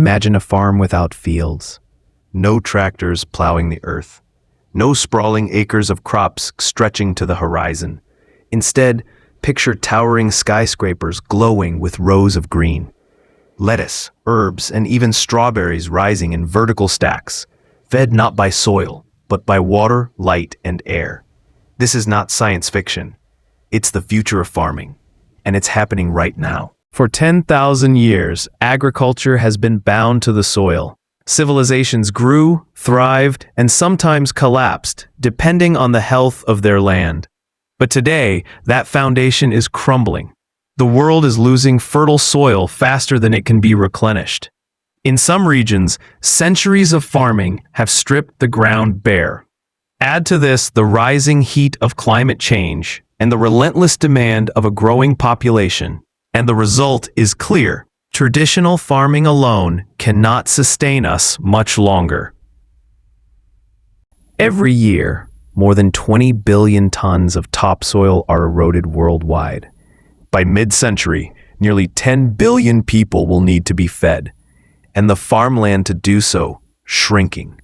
Imagine a farm without fields. No tractors plowing the earth. No sprawling acres of crops stretching to the horizon. Instead, picture towering skyscrapers glowing with rows of green. Lettuce, herbs, and even strawberries rising in vertical stacks, fed not by soil, but by water, light, and air. This is not science fiction. It's the future of farming, and it's happening right now. For 10,000 years, agriculture has been bound to the soil. Civilizations grew, thrived, and sometimes collapsed, depending on the health of their land. But today, that foundation is crumbling. The world is losing fertile soil faster than it can be replenished. In some regions, centuries of farming have stripped the ground bare. Add to this the rising heat of climate change and the relentless demand of a growing population, and the result is clear. Traditional farming alone cannot sustain us much longer. Every year, more than 20 billion tons of topsoil are eroded worldwide. By mid-century, nearly 10 billion people will need to be fed, and the farmland to do so shrinking.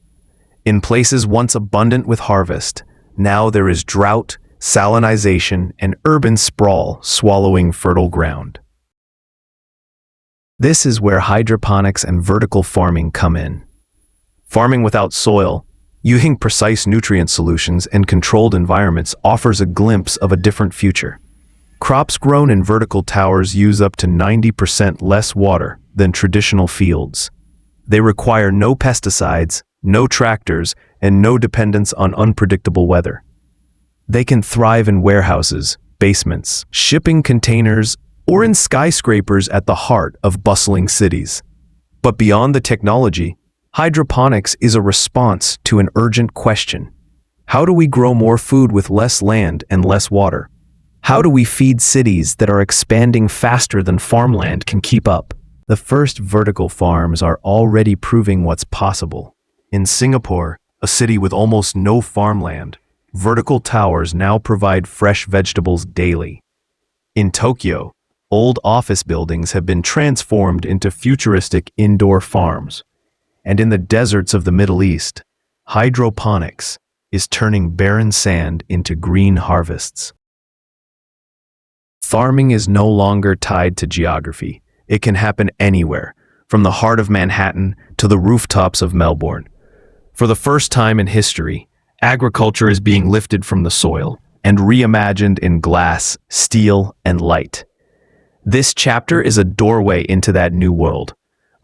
In places once abundant with harvest, now there is drought, salinization, and urban sprawl swallowing fertile ground. This is where hydroponics and vertical farming come in. Farming without soil, using precise nutrient solutions and controlled environments offers a glimpse of a different future. Crops grown in vertical towers use up to 90% less water than traditional fields. They require no pesticides, no tractors, and no dependence on unpredictable weather. They can thrive in warehouses, basements, shipping containers, or in skyscrapers at the heart of bustling cities. But beyond the technology, hydroponics is a response to an urgent question. How do we grow more food with less land and less water? How do we feed cities that are expanding faster than farmland can keep up? The first vertical farms are already proving what's possible. In Singapore, a city with almost no farmland, vertical towers now provide fresh vegetables daily. In Tokyo, old office buildings have been transformed into futuristic indoor farms. And in the deserts of the Middle East, hydroponics is turning barren sand into green harvests. Farming is no longer tied to geography. It can happen anywhere, from the heart of Manhattan to the rooftops of Melbourne. For the first time in history, agriculture is being lifted from the soil and reimagined in glass, steel, and light. This chapter is a doorway into that new world,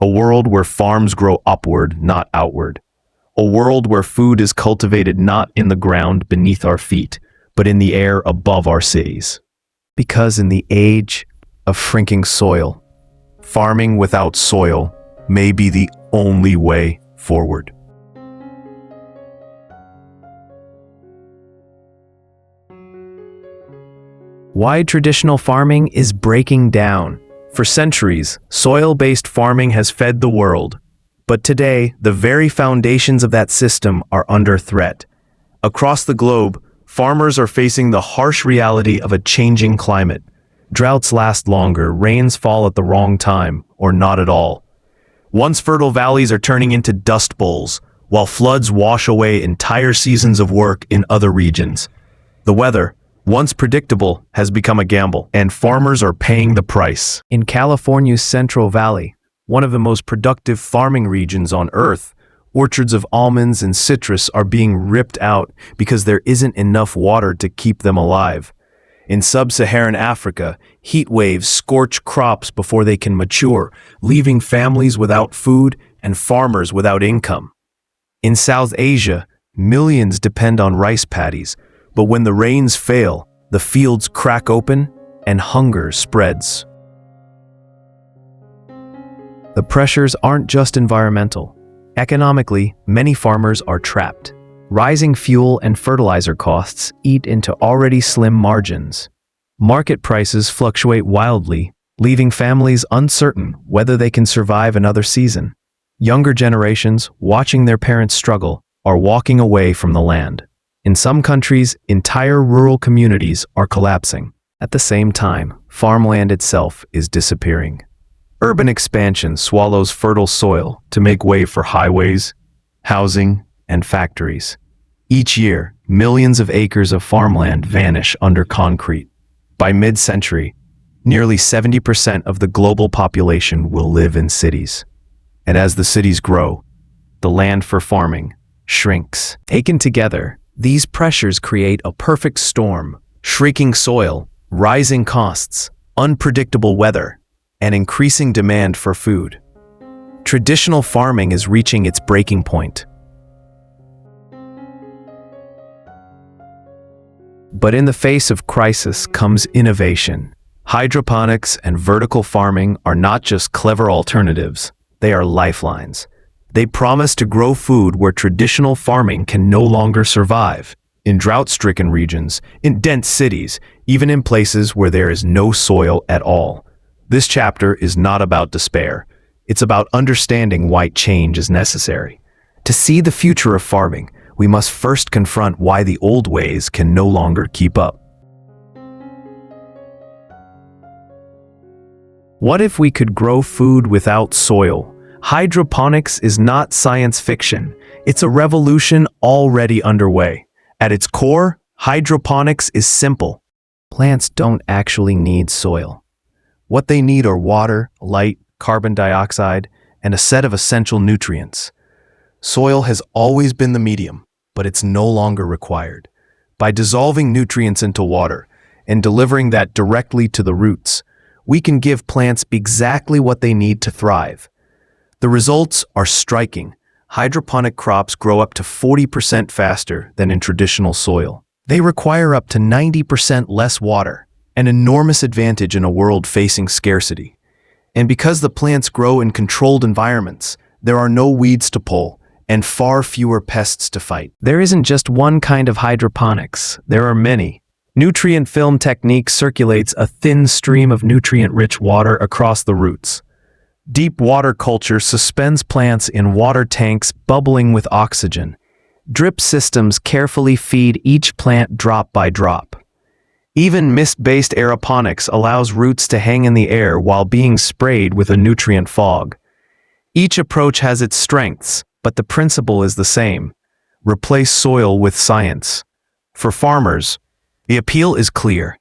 a world where farms grow upward, not outward, a world where food is cultivated not in the ground beneath our feet, but in the air above our cities. Because in the age of shrinking soil, farming without soil may be the only way forward. Why traditional farming is breaking down. For centuries, soil-based farming has fed the world. But today, the very foundations of that system are under threat. Across the globe, farmers are facing the harsh reality of a changing climate. Droughts last longer, rains fall at the wrong time, or not at all. Once fertile valleys are turning into dust bowls, while floods wash away entire seasons of work in other regions. The weather, once predictable, has become a gamble, and farmers are paying the price. In California's Central Valley, one of the most productive farming regions on Earth, orchards of almonds and citrus are being ripped out because there isn't enough water to keep them alive. In sub-Saharan Africa, heat waves scorch crops before they can mature, leaving families without food and farmers without income. In South Asia, millions depend on rice paddies, but when the rains fail, the fields crack open and hunger spreads. The pressures aren't just environmental. Economically, many farmers are trapped. Rising fuel and fertilizer costs eat into already slim margins. Market prices fluctuate wildly, leaving families uncertain whether they can survive another season. Younger generations, watching their parents struggle, are walking away from the land. In some countries, entire rural communities are collapsing. At the same time, farmland itself is disappearing. Urban expansion swallows fertile soil to make way for highways, housing, and factories. Each year, millions of acres of farmland vanish under concrete. By mid-century, nearly 70% of the global population will live in cities. And as the cities grow, the land for farming shrinks. Taken together, these pressures create a perfect storm: shrinking soil, rising costs, unpredictable weather, and increasing demand for food. Traditional farming is reaching its breaking point. But in the face of crisis comes innovation. Hydroponics and vertical farming are not just clever alternatives, they are lifelines. They promise to grow food where traditional farming can no longer survive. In drought-stricken regions, in dense cities, even in places where there is no soil at all. This chapter is not about despair. It's about understanding why change is necessary. To see the future of farming, we must first confront why the old ways can no longer keep up. What if we could grow food without soil? Hydroponics is not science fiction. It's a revolution already underway. At its core, hydroponics is simple. Plants don't actually need soil. What they need are water, light, carbon dioxide, and a set of essential nutrients. Soil has always been the medium, but it's no longer required. By dissolving nutrients into water and delivering that directly to the roots, we can give plants exactly what they need to thrive. The results are striking. Hydroponic crops grow up to 40% faster than in traditional soil. They require up to 90% less water, an enormous advantage in a world facing scarcity. And because the plants grow in controlled environments, there are no weeds to pull and far fewer pests to fight. There isn't just one kind of hydroponics, there are many. Nutrient film technique circulates a thin stream of nutrient-rich water across the roots. Deep water culture suspends plants in water tanks bubbling with oxygen. Drip systems carefully feed each plant drop by drop. Even mist-based aeroponics allows roots to hang in the air while being sprayed with a nutrient fog. Each approach has its strengths, but the principle is the same. Replace soil with science. For farmers, the appeal is clear.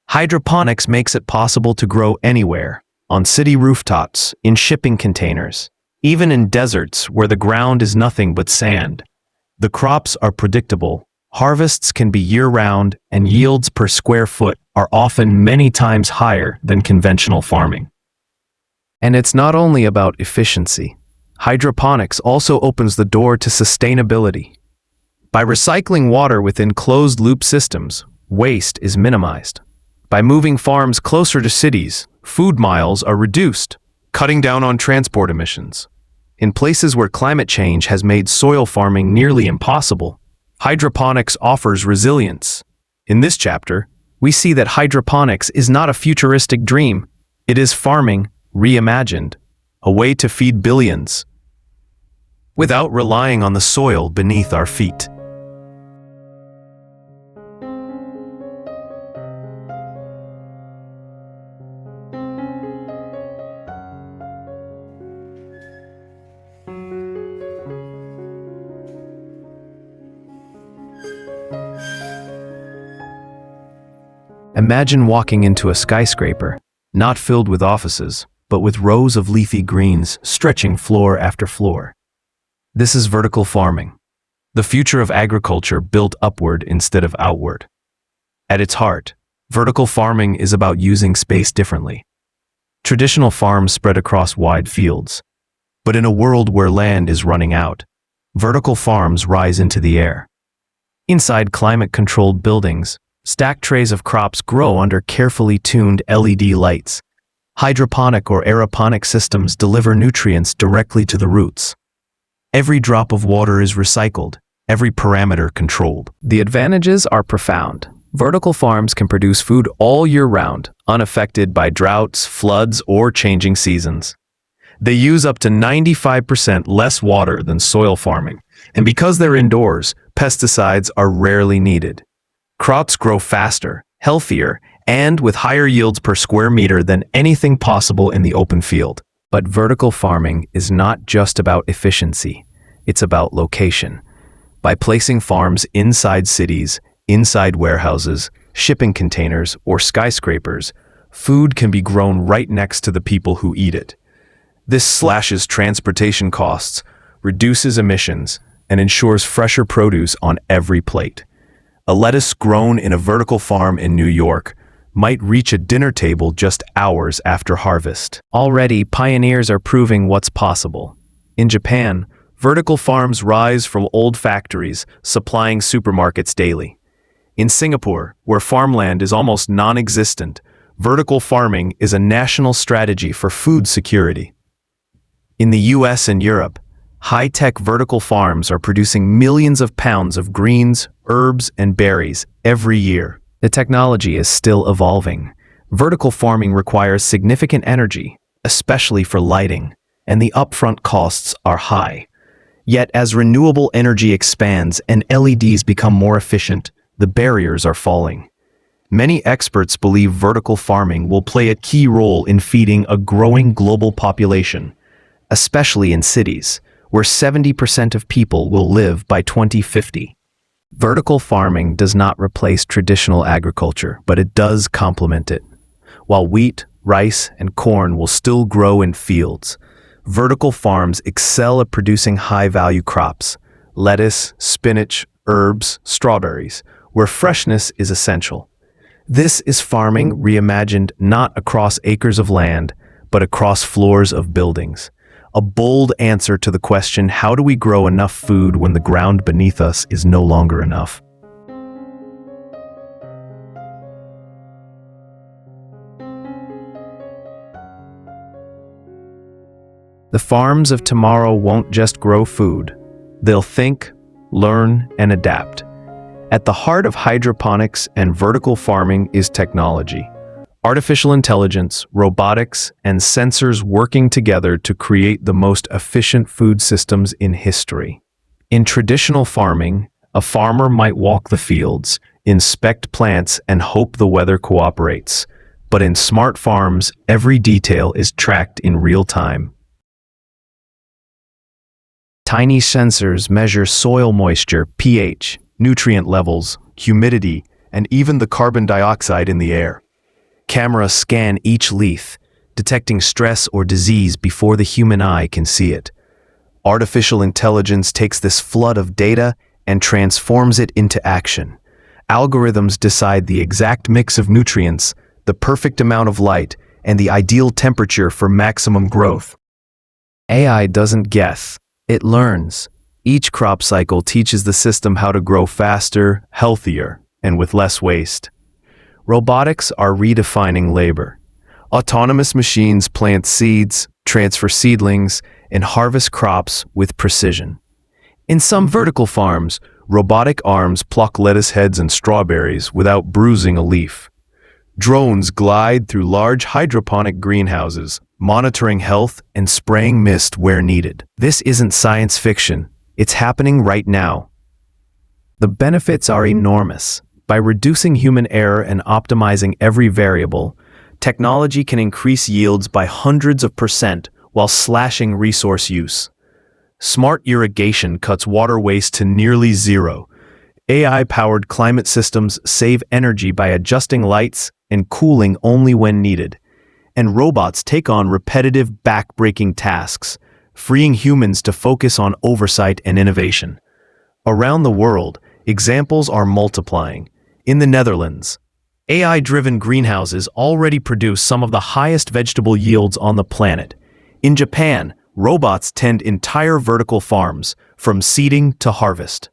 Hydroponics makes it possible to grow anywhere, on city rooftops, in shipping containers, even in deserts where the ground is nothing but sand. The crops are predictable, harvests can be year-round, and yields per square foot are often many times higher than conventional farming. And it's not only about efficiency. Hydroponics also opens the door to sustainability. By recycling water within closed-loop systems, waste is minimized. By moving farms closer to cities, food miles are reduced, cutting down on transport emissions. In places where climate change has made soil farming nearly impossible, hydroponics offers resilience. In this chapter, we see that hydroponics is not a futuristic dream. It is farming reimagined, a way to feed billions without relying on the soil beneath our feet. Imagine walking into a skyscraper, not filled with offices, but with rows of leafy greens stretching floor after floor. This is vertical farming, the future of agriculture built upward instead of outward. At its heart, vertical farming is about using space differently. Traditional farms spread across wide fields, but in a world where land is running out, vertical farms rise into the air. Inside climate-controlled buildings, stacked trays of crops grow under carefully tuned LED lights. Hydroponic or aeroponic systems deliver nutrients directly to the roots. Every drop of water is recycled, every parameter controlled. The advantages are profound. Vertical farms can produce food all year round, unaffected by droughts, floods, or changing seasons. They use up to 95% less water than soil farming, and because they're indoors, pesticides are rarely needed. Crops grow faster, healthier, and with higher yields per square meter than anything possible in the open field. But vertical farming is not just about efficiency, it's about location. By placing farms inside cities, inside warehouses, shipping containers, or skyscrapers, food can be grown right next to the people who eat it. This slashes transportation costs, reduces emissions, and ensures fresher produce on every plate. A lettuce grown in a vertical farm in New York might reach a dinner table just hours after harvest. Already, pioneers are proving what's possible. In Japan, vertical farms rise from old factories, supplying supermarkets daily. In Singapore, where farmland is almost non-existent, vertical farming is a national strategy for food security. In the US and Europe, high-tech vertical farms are producing millions of pounds of greens, herbs, and berries every year. The technology is still evolving. Vertical farming requires significant energy, especially for lighting, and the upfront costs are high. Yet as renewable energy expands and LEDs become more efficient, the barriers are falling. Many experts believe vertical farming will play a key role in feeding a growing global population, especially in cities, where 70% of people will live by 2050. Vertical farming does not replace traditional agriculture, but it does complement it. While wheat, rice, and corn will still grow in fields, vertical farms excel at producing high-value crops, lettuce, spinach, herbs, strawberries, where freshness is essential. This is farming reimagined not across acres of land, but across floors of buildings. A bold answer to the question, how do we grow enough food when the ground beneath us is no longer enough? The farms of tomorrow won't just grow food. They'll think, learn, and adapt. At the heart of hydroponics and vertical farming is technology. Artificial intelligence, robotics, and sensors working together to create the most efficient food systems in history. In traditional farming, a farmer might walk the fields, inspect plants, and hope the weather cooperates. But in smart farms, every detail is tracked in real time. Tiny sensors measure soil moisture, pH, nutrient levels, humidity, and even the carbon dioxide in the air. Cameras scan each leaf, detecting stress or disease before the human eye can see it. Artificial intelligence takes this flood of data and transforms it into action. Algorithms decide the exact mix of nutrients, the perfect amount of light, and the ideal temperature for maximum growth. AI doesn't guess, it learns. Each crop cycle teaches the system how to grow faster, healthier, and with less waste. Robotics are redefining labor. Autonomous machines plant seeds, transfer seedlings, and harvest crops with precision. In some vertical farms, robotic arms pluck lettuce heads and strawberries without bruising a leaf. Drones glide through large hydroponic greenhouses, monitoring health and spraying mist where needed. This isn't science fiction, it's happening right now. The benefits are enormous. By reducing human error and optimizing every variable, technology can increase yields by hundreds of % while slashing resource use. Smart irrigation cuts water waste to nearly zero. AI-powered climate systems save energy by adjusting lights and cooling only when needed. And robots take on repetitive, back-breaking tasks, freeing humans to focus on oversight and innovation. Around the world, examples are multiplying. In the Netherlands, AI-driven greenhouses already produce some of the highest vegetable yields on the planet. In Japan, robots tend entire vertical farms, from seeding to harvest.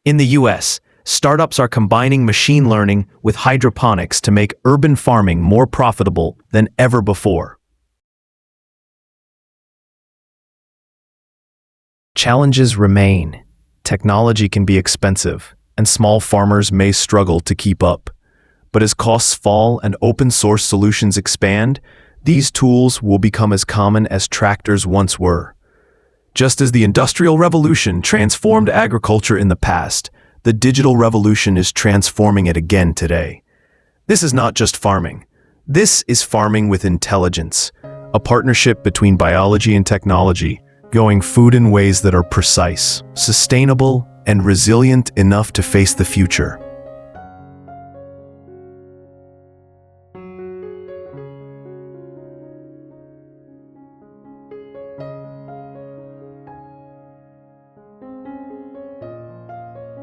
In the US, startups are combining machine learning with hydroponics to make urban farming more profitable than ever before. Challenges remain. Technology can be expensive, and small farmers may struggle to keep up. But as costs fall and open-source solutions expand, these tools will become as common as tractors once were. Just as the Industrial Revolution transformed agriculture in the past, the digital revolution is transforming it again today. This is not just farming. This is farming with intelligence, a partnership between biology and technology, growing food in ways that are precise, sustainable, and resilient enough to face the future.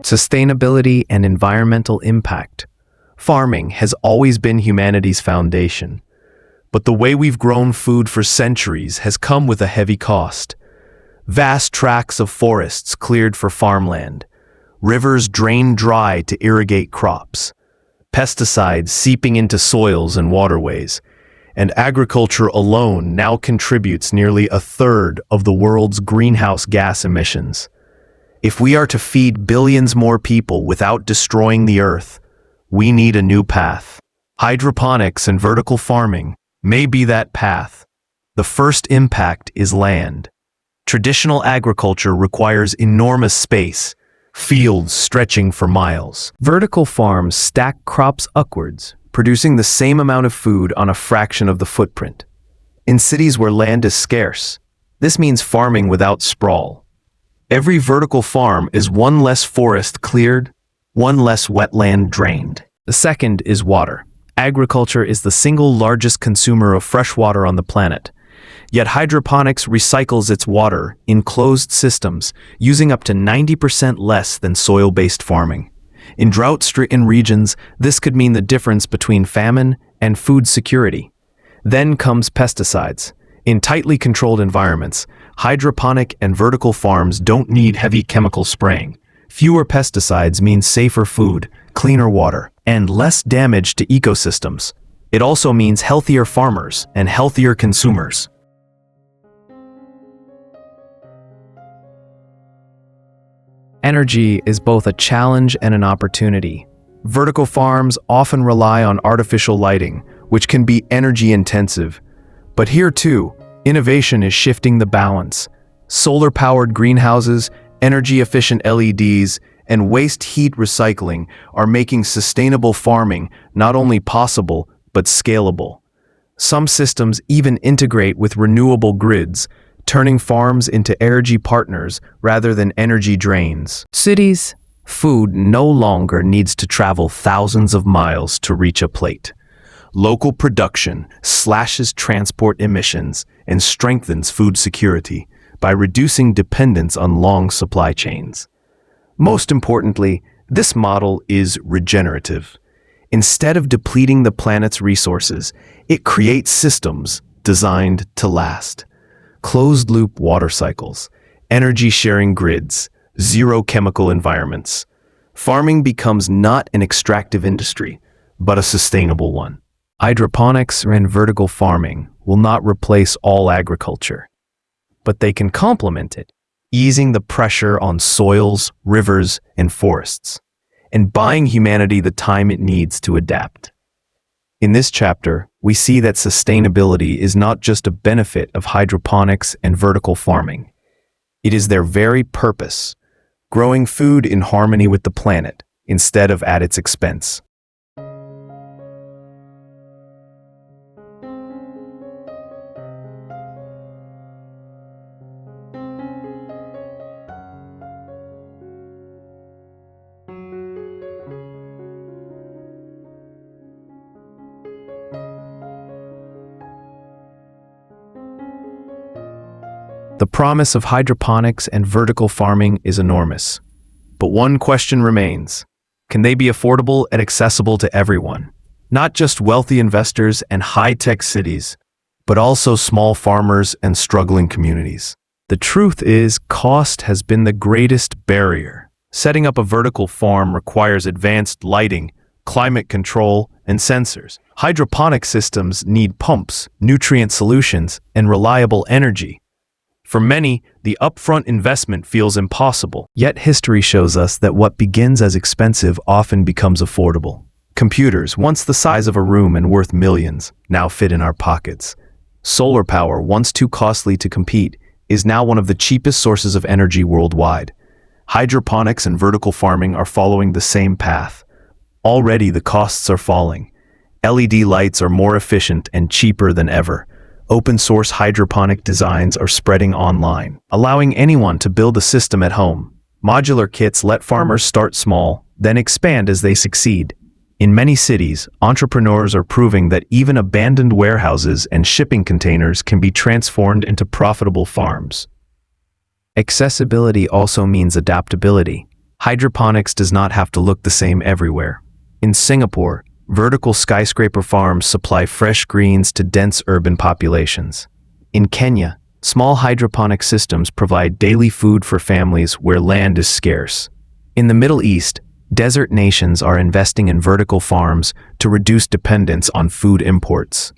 Sustainability and environmental impact. Farming has always been humanity's foundation, but the way we've grown food for centuries has come with a heavy cost. Vast tracts of forests cleared for farmland, rivers drained dry to irrigate crops, pesticides seeping into soils and waterways, and agriculture alone now contributes nearly a third of the world's greenhouse gas emissions. If we are to feed billions more people without destroying the earth, we need a new path. Hydroponics and vertical farming may be that path. The first impact is land. Traditional agriculture requires enormous space, fields stretching for miles. Vertical farms stack crops upwards, producing the same amount of food on a fraction of the footprint. In cities where land is scarce, this means farming without sprawl. Every vertical farm is one less forest cleared, one less wetland drained. The second is water. Agriculture is the single largest consumer of fresh water on the planet. Yet hydroponics recycles its water in closed systems, using up to 90% less than soil-based farming. In drought-stricken regions, this could mean the difference between famine and food security. Then comes pesticides. In tightly controlled environments, hydroponic and vertical farms don't need heavy chemical spraying. Fewer pesticides means safer food, cleaner water, and less damage to ecosystems. It also means healthier farmers and healthier consumers. Energy is both a challenge and an opportunity. Vertical farms often rely on artificial lighting, which can be energy intensive. But here too, innovation is shifting the balance. Solar-powered greenhouses, energy-efficient LEDs, and waste heat recycling are making sustainable farming not only possible, but scalable. Some systems even integrate with renewable grids, turning farms into energy partners rather than energy drains. Cities, food no longer needs to travel thousands of miles to reach a plate. Local production slashes transport emissions and strengthens food security by reducing dependence on long supply chains. Most importantly, this model is regenerative. Instead of depleting the planet's resources, it creates systems designed to last. Closed-loop water cycles, energy-sharing grids, zero-chemical environments. Farming becomes not an extractive industry, but a sustainable one. Hydroponics and vertical farming will not replace all agriculture, but they can complement it, easing the pressure on soils, rivers, and forests, and buying humanity the time it needs to adapt. In this chapter, we see that sustainability is not just a benefit of hydroponics and vertical farming. It is their very purpose, growing food in harmony with the planet instead of at its expense. The promise of hydroponics and vertical farming is enormous. But one question remains: can they be affordable and accessible to everyone? Not just wealthy investors and high-tech cities, but also small farmers and struggling communities. The truth is, cost has been the greatest barrier. Setting up a vertical farm requires advanced lighting, climate control, and sensors. Hydroponic systems need pumps, nutrient solutions, and reliable energy. For many, the upfront investment feels impossible. Yet history shows us that what begins as expensive often becomes affordable. Computers, once the size of a room and worth millions, now fit in our pockets. Solar power, once too costly to compete, is now one of the cheapest sources of energy worldwide. Hydroponics and vertical farming are following the same path. Already the costs are falling, LED lights are more efficient and cheaper than ever. Open-source hydroponic designs are spreading online, allowing anyone to build a system at home. Modular kits let farmers start small, then expand as they succeed. In many cities, entrepreneurs are proving that even abandoned warehouses and shipping containers can be transformed into profitable farms. Accessibility also means adaptability. Hydroponics does not have to look the same everywhere. In Singapore, vertical skyscraper farms supply fresh greens to dense urban populations. In Kenya, small hydroponic systems provide daily food for families where land is scarce. In the Middle East, desert nations are investing in vertical farms to reduce dependence on food imports.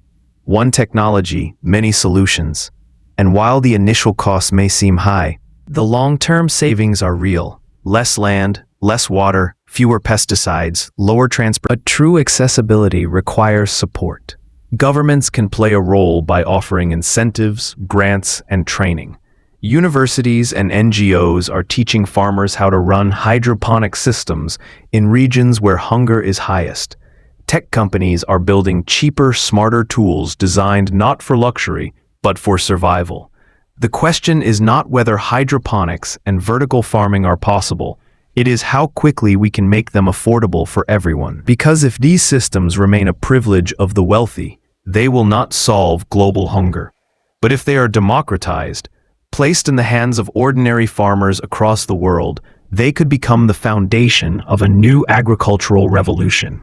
One technology, many solutions. And while the initial costs may seem high, the long-term savings are real. Less land, less water, fewer pesticides, lower transport. But true accessibility requires support. Governments can play a role by offering incentives, grants, and training. Universities and NGOs are teaching farmers how to run hydroponic systems in regions where hunger is highest. Tech companies are building cheaper, smarter tools designed not for luxury, but for survival. The question is not whether hydroponics and vertical farming are possible. It is how quickly we can make them affordable for everyone. Because if these systems remain a privilege of the wealthy, they will not solve global hunger. But if they are democratized, placed in the hands of ordinary farmers across the world, they could become the foundation of a new agricultural revolution.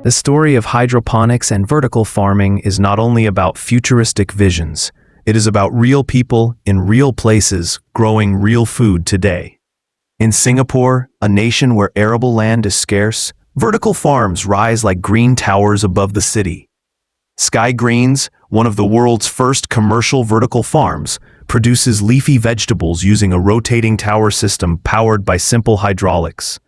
The story of hydroponics and vertical farming is not only about futuristic visions, it is about real people in real places growing real food today. In Singapore, a nation where arable land is scarce, vertical farms rise like green towers above the city. Sky Greens, one of the world's first commercial vertical farms, produces leafy vegetables using a rotating tower system powered by simple hydraulics.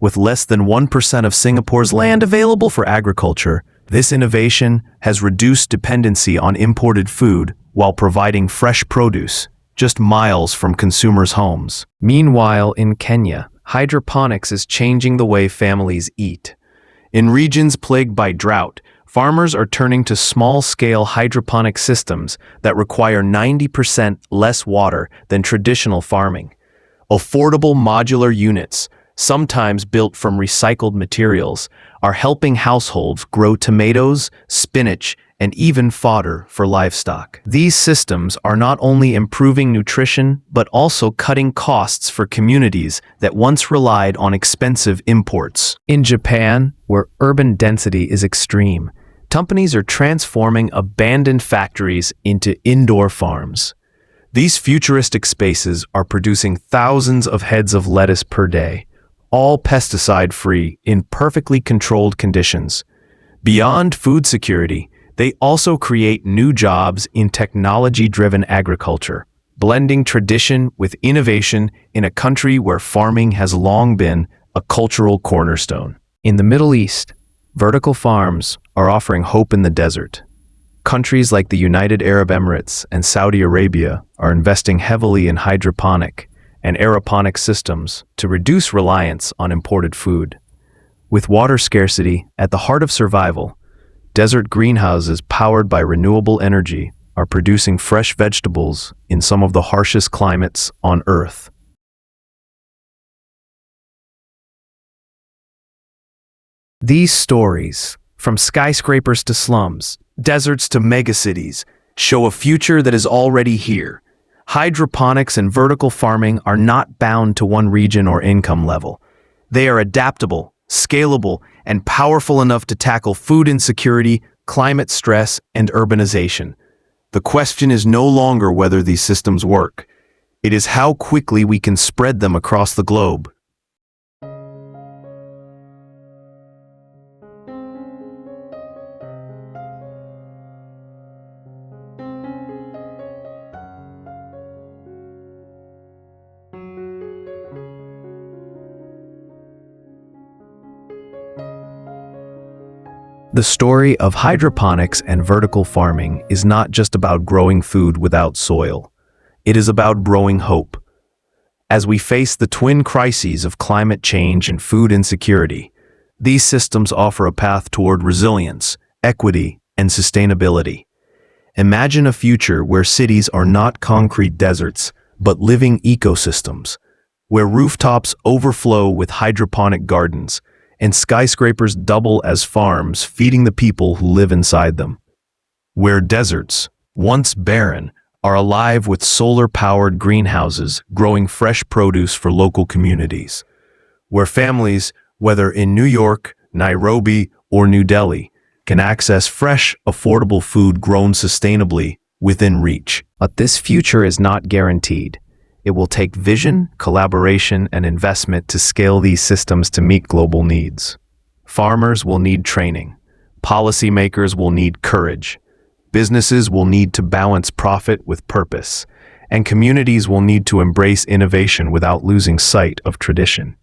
With less than 1% of Singapore's land available for agriculture, this innovation has reduced dependency on imported food while providing fresh produce, just miles from consumers' homes. Meanwhile, in Kenya, hydroponics is changing the way families eat. In regions plagued by drought, farmers are turning to small-scale hydroponic systems that require 90% less water than traditional farming. Affordable modular units, sometimes built from recycled materials, are helping households grow tomatoes, spinach, and even fodder for livestock. These systems are not only improving nutrition, but also cutting costs for communities that once relied on expensive imports. In Japan, where urban density is extreme, companies are transforming abandoned factories into indoor farms. These futuristic spaces are producing thousands of heads of lettuce per day, all pesticide-free in perfectly controlled conditions. Beyond food security, they also create new jobs in technology-driven agriculture, blending tradition with innovation in a country where farming has long been a cultural cornerstone. In the Middle East, vertical farms are offering hope in the desert. Countries like the United Arab Emirates and Saudi Arabia are investing heavily in hydroponic and aeroponic systems to reduce reliance on imported food. With water scarcity at the heart of survival, desert greenhouses powered by renewable energy are producing fresh vegetables in some of the harshest climates on Earth. These stories, from skyscrapers to slums, deserts to megacities, show a future that is already here. Hydroponics and vertical farming are not bound to one region or income level. They are adaptable, scalable, and powerful enough to tackle food insecurity, climate stress, and urbanization. The question is no longer whether these systems work. It is how quickly we can spread them across the globe. The story of hydroponics and vertical farming is not just about growing food without soil. It is about growing hope. As we face the twin crises of climate change and food insecurity, these systems offer a path toward resilience, equity, and sustainability. Imagine a future where cities are not concrete deserts, but living ecosystems, where rooftops overflow with hydroponic gardens, and skyscrapers double as farms feeding the people who live inside them. Where deserts, once barren, are alive with solar-powered greenhouses growing fresh produce for local communities. Where families, whether in New York, Nairobi, or New Delhi, can access fresh, affordable food grown sustainably within reach. But this future is not guaranteed. It will take vision, collaboration, and investment to scale these systems to meet global needs. Farmers will need training. Policymakers will need courage. Businesses will need to balance profit with purpose. And communities will need to embrace innovation without losing sight of tradition.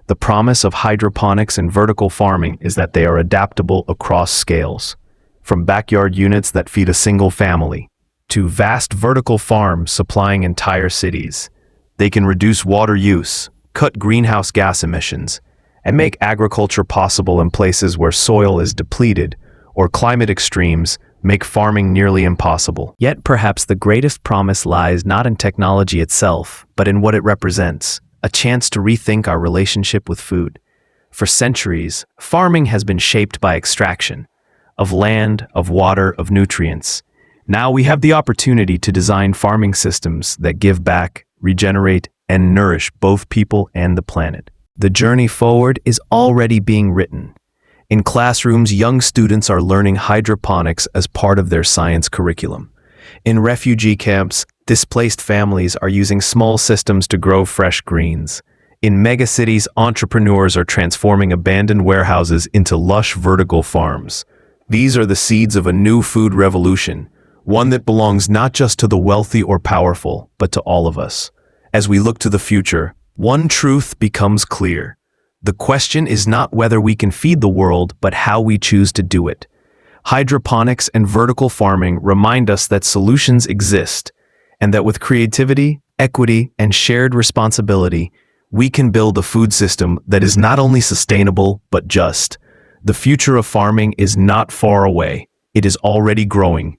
The promise of hydroponics and vertical farming is that they are adaptable across scales, from backyard units that feed a single family to vast vertical farms supplying entire cities. They can reduce water use, cut greenhouse gas emissions, and make agriculture possible in places where soil is depleted or climate extremes make farming nearly impossible. Yet perhaps the greatest promise lies not in technology itself, but in what it represents. A chance to rethink our relationship with food. For centuries, farming has been shaped by extraction of land, of water, of nutrients. Now we have the opportunity to design farming systems that give back, regenerate, and nourish both people and the planet. The journey forward is already being written. In classrooms, young students are learning hydroponics as part of their science curriculum. In refugee camps, displaced families are using small systems to grow fresh greens. In megacities, entrepreneurs are transforming abandoned warehouses into lush vertical farms. These are the seeds of a new food revolution, one that belongs not just to the wealthy or powerful, but to all of us. As we look to the future, one truth becomes clear. The question is not whether we can feed the world, but how we choose to do it. Hydroponics and vertical farming remind us that solutions exist, and that with creativity, equity, and shared responsibility, we can build a food system that is not only sustainable, but just. The future of farming is not far away. It is already growing,